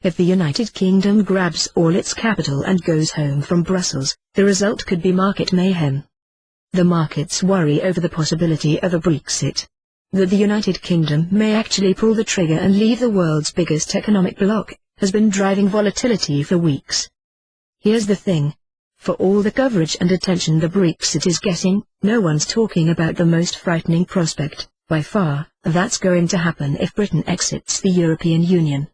If the United Kingdom grabs all its capital and goes home from Brussels, the result could be market mayhem. The markets worry over the possibility of a Brexit. That the United Kingdom may actually pull the trigger and leave the world's biggest economic bloc, has been driving volatility for weeks. Here's the thing. For all the coverage and attention the Brexit is getting, no one's talking about the most frightening prospect, by far, that's going to happen if Britain exits the European Union.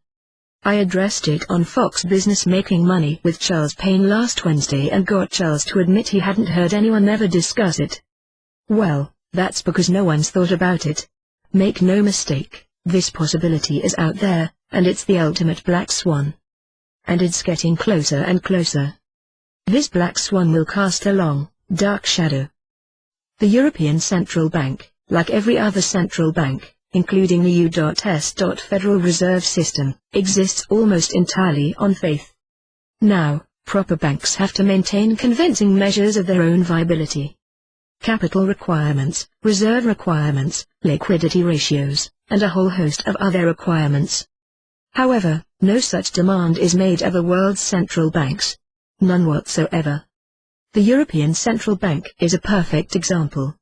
I addressed it on Fox Business Making Money with Charles Payne last Wednesday and got Charles to admit he hadn't heard anyone ever discuss it. Well, that's because no one's thought about it. Make no mistake, this possibility is out there, and it's the ultimate black swan. And it's getting closer and closer. This black swan will cast a long, dark shadow. The European Central Bank, like every other central bank, including the U.S. Federal Reserve System, exists almost entirely on faith. Now, proper banks have to maintain convincing measures of their own viability. Capital requirements, reserve requirements, liquidity ratios, and a whole host of other requirements. However, no such demand is made of the world's central banks. None whatsoever. The European Central Bank is a perfect example.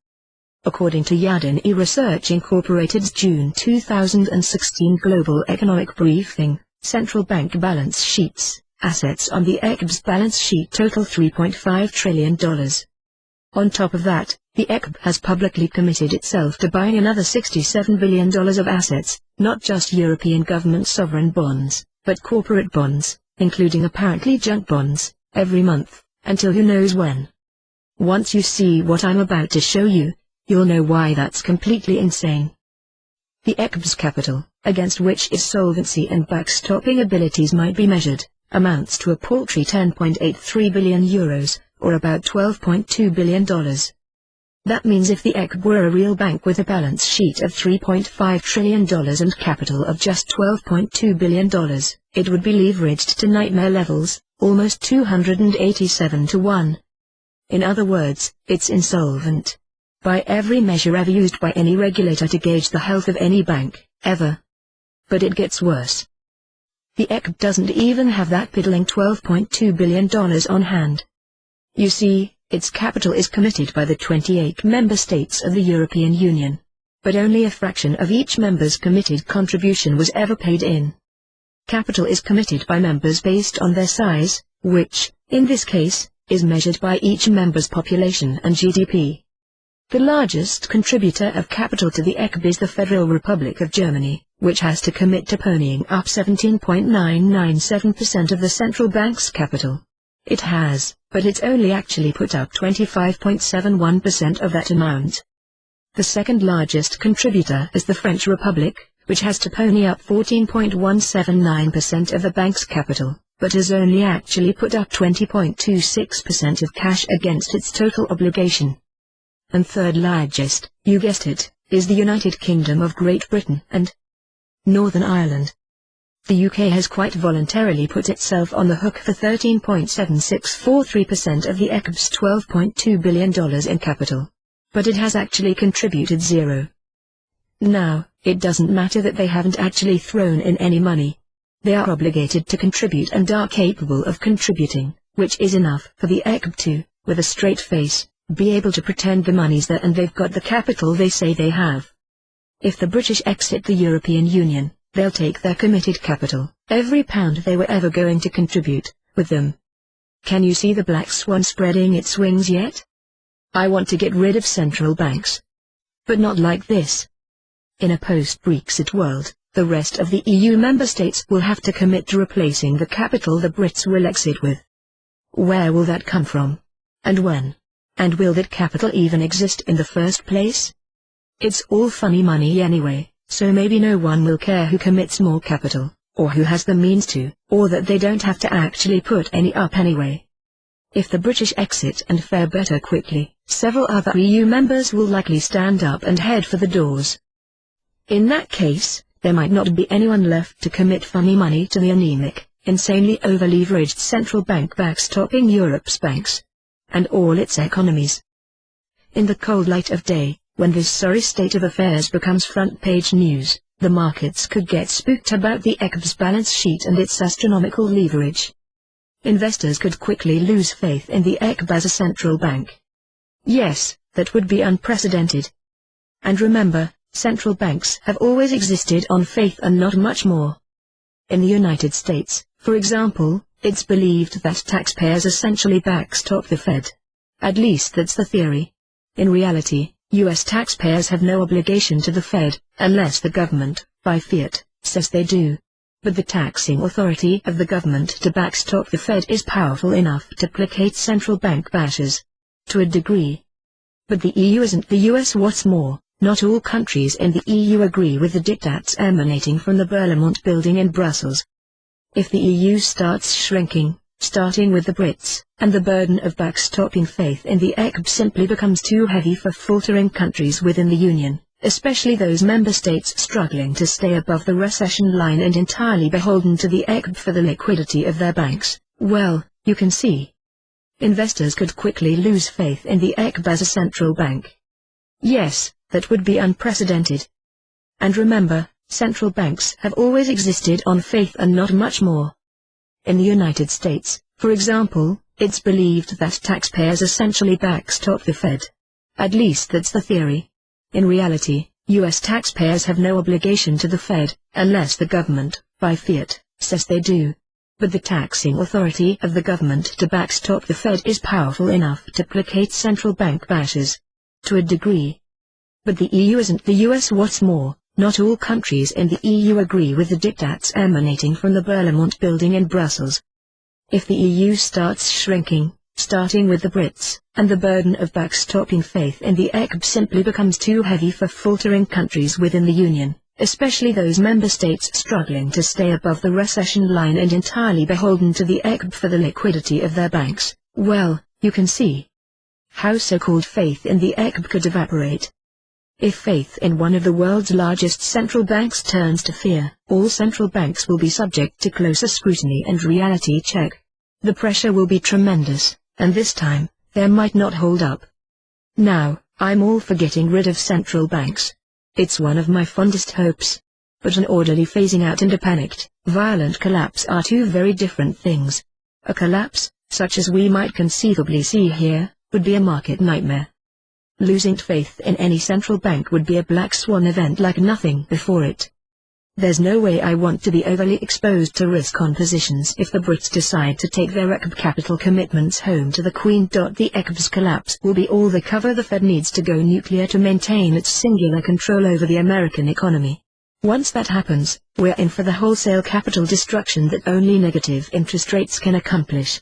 According to Yadin Research Incorporated's June 2016 Global Economic Briefing, central bank balance sheets, assets on the ECB's balance sheet total $3.5 trillion. On top of that, the ECB has publicly committed itself to buying another $67 billion of assets, not just European government sovereign bonds, but corporate bonds, including apparently junk bonds, every month, until who knows when. Once you see what I'm about to show you, you'll know why that's completely insane. The ECB's capital, against which its solvency and backstopping abilities might be measured, amounts to a paltry €10.83 billion, or about $12.2 billion. That means if the ECB were a real bank with a balance sheet of $3.5 trillion and capital of just $12.2 billion, it would be leveraged to nightmare levels, almost 287 to 1. In other words, it's insolvent. By every measure ever used by any regulator to gauge the health of any bank, ever. But it gets worse. The ECB doesn't even have that piddling $12.2 billion on hand. You see, its capital is committed by the 28 member states of the European Union. But only a fraction of each member's committed contribution was ever paid in. Capital is committed by members based on their size, which, in this case, is measured by each member's population and GDP. The largest contributor of capital to the ECB is the Federal Republic of Germany, which has to commit to ponying up 17.997% of the central bank's capital. It has, but it's only actually put up 25.71% of that amount. The second largest contributor is the French Republic, which has to pony up 14.179% of the bank's capital, but has only actually put up 20.26% of cash against its total obligation. And third largest, you guessed it, is the United Kingdom of Great Britain and Northern Ireland. The UK has quite voluntarily put itself on the hook for 13.7643% of the ECB's $12.2 billion in capital. But it has actually contributed zero. Now, it doesn't matter that they haven't actually thrown in any money. They are obligated to contribute and are capable of contributing, which is enough for the ECB to, with a straight face, be able to pretend the money's there and they've got the capital they say they have. If the British exit the European Union, they'll take their committed capital, every pound they were ever going to contribute, with them. Can you see the black swan spreading its wings yet? I want to get rid of central banks. But not like this. In a post-Brexit world, the rest of the EU member states will have to commit to replacing the capital the Brits will exit with. Where will that come from? And when? And will that capital even exist in the first place? It's all funny money anyway, so maybe no one will care who commits more capital, or who has the means to, or that they don't have to actually put any up anyway. If the British exit and fare better quickly, several other EU members will likely stand up and head for the doors. In that case, there might not be anyone left to commit funny money to the anemic, insanely over-leveraged central bank backstopping Europe's banks and all its economies. In the cold light of day, when this sorry state of affairs becomes front-page news, The markets could get spooked about the ECB's balance sheet and its astronomical leverage. Investors could quickly lose faith in the ECB as a central bank. Yes, that would be unprecedented. And remember, central banks have always existed on faith and not much more. In the United States, for example, it's believed that taxpayers essentially backstop the Fed. At least that's the theory. In reality, U.S. taxpayers have no obligation to the Fed, unless the government, by fiat, says they do. But the taxing authority of the government to backstop the Fed is powerful enough to placate central bank bashers. To a degree. But the EU isn't the US. What's more, not all countries in the EU agree with the diktats emanating from the Parliament building in Brussels. If the EU starts shrinking, starting with the Brits, and the burden of backstopping faith in the ECB simply becomes too heavy for faltering countries within the Union, especially those member states struggling to stay above the recession line and entirely beholden to the ECB for the liquidity of their banks, well, you can see. Investors could quickly lose faith in the ECB as a central bank. Yes, that would be unprecedented. And remember, central banks have always existed on faith and not much more. In the United States, for example, it's believed that taxpayers essentially backstop the Fed. At least that's the theory. In reality, U.S. taxpayers have no obligation to the Fed, unless the government, by fiat, says they do. But the taxing authority of the government to backstop the Fed is powerful enough to placate central bank bashers. To a degree. But the EU isn't the US. What's more, not all countries in the EU agree with the diktats emanating from the Parliament building in Brussels. If the EU starts shrinking, starting with the Brits, and the burden of backstopping faith in the ECB simply becomes too heavy for faltering countries within the Union, especially those member states struggling to stay above the recession line and entirely beholden to the ECB for the liquidity of their banks, well, you can see how so-called faith in the ECB could evaporate. If faith in one of the world's largest central banks turns to fear, all central banks will be subject to closer scrutiny and reality check. The pressure will be tremendous, and this time, they might not hold up. Now, I'm all for getting rid of central banks. It's one of my fondest hopes. But an orderly phasing out and a panicked, violent collapse are two very different things. A collapse, such as we might conceivably see here, would be a market nightmare. Losing faith in any central bank would be a black swan event like nothing before it. There's no way I want to be overly exposed to risk on positions if the Brits decide to take their ECB capital commitments home to the Queen. The ECB's collapse will be all the cover the Fed needs to go nuclear to maintain its singular control over the American economy. Once that happens, we're in for the wholesale capital destruction that only negative interest rates can accomplish.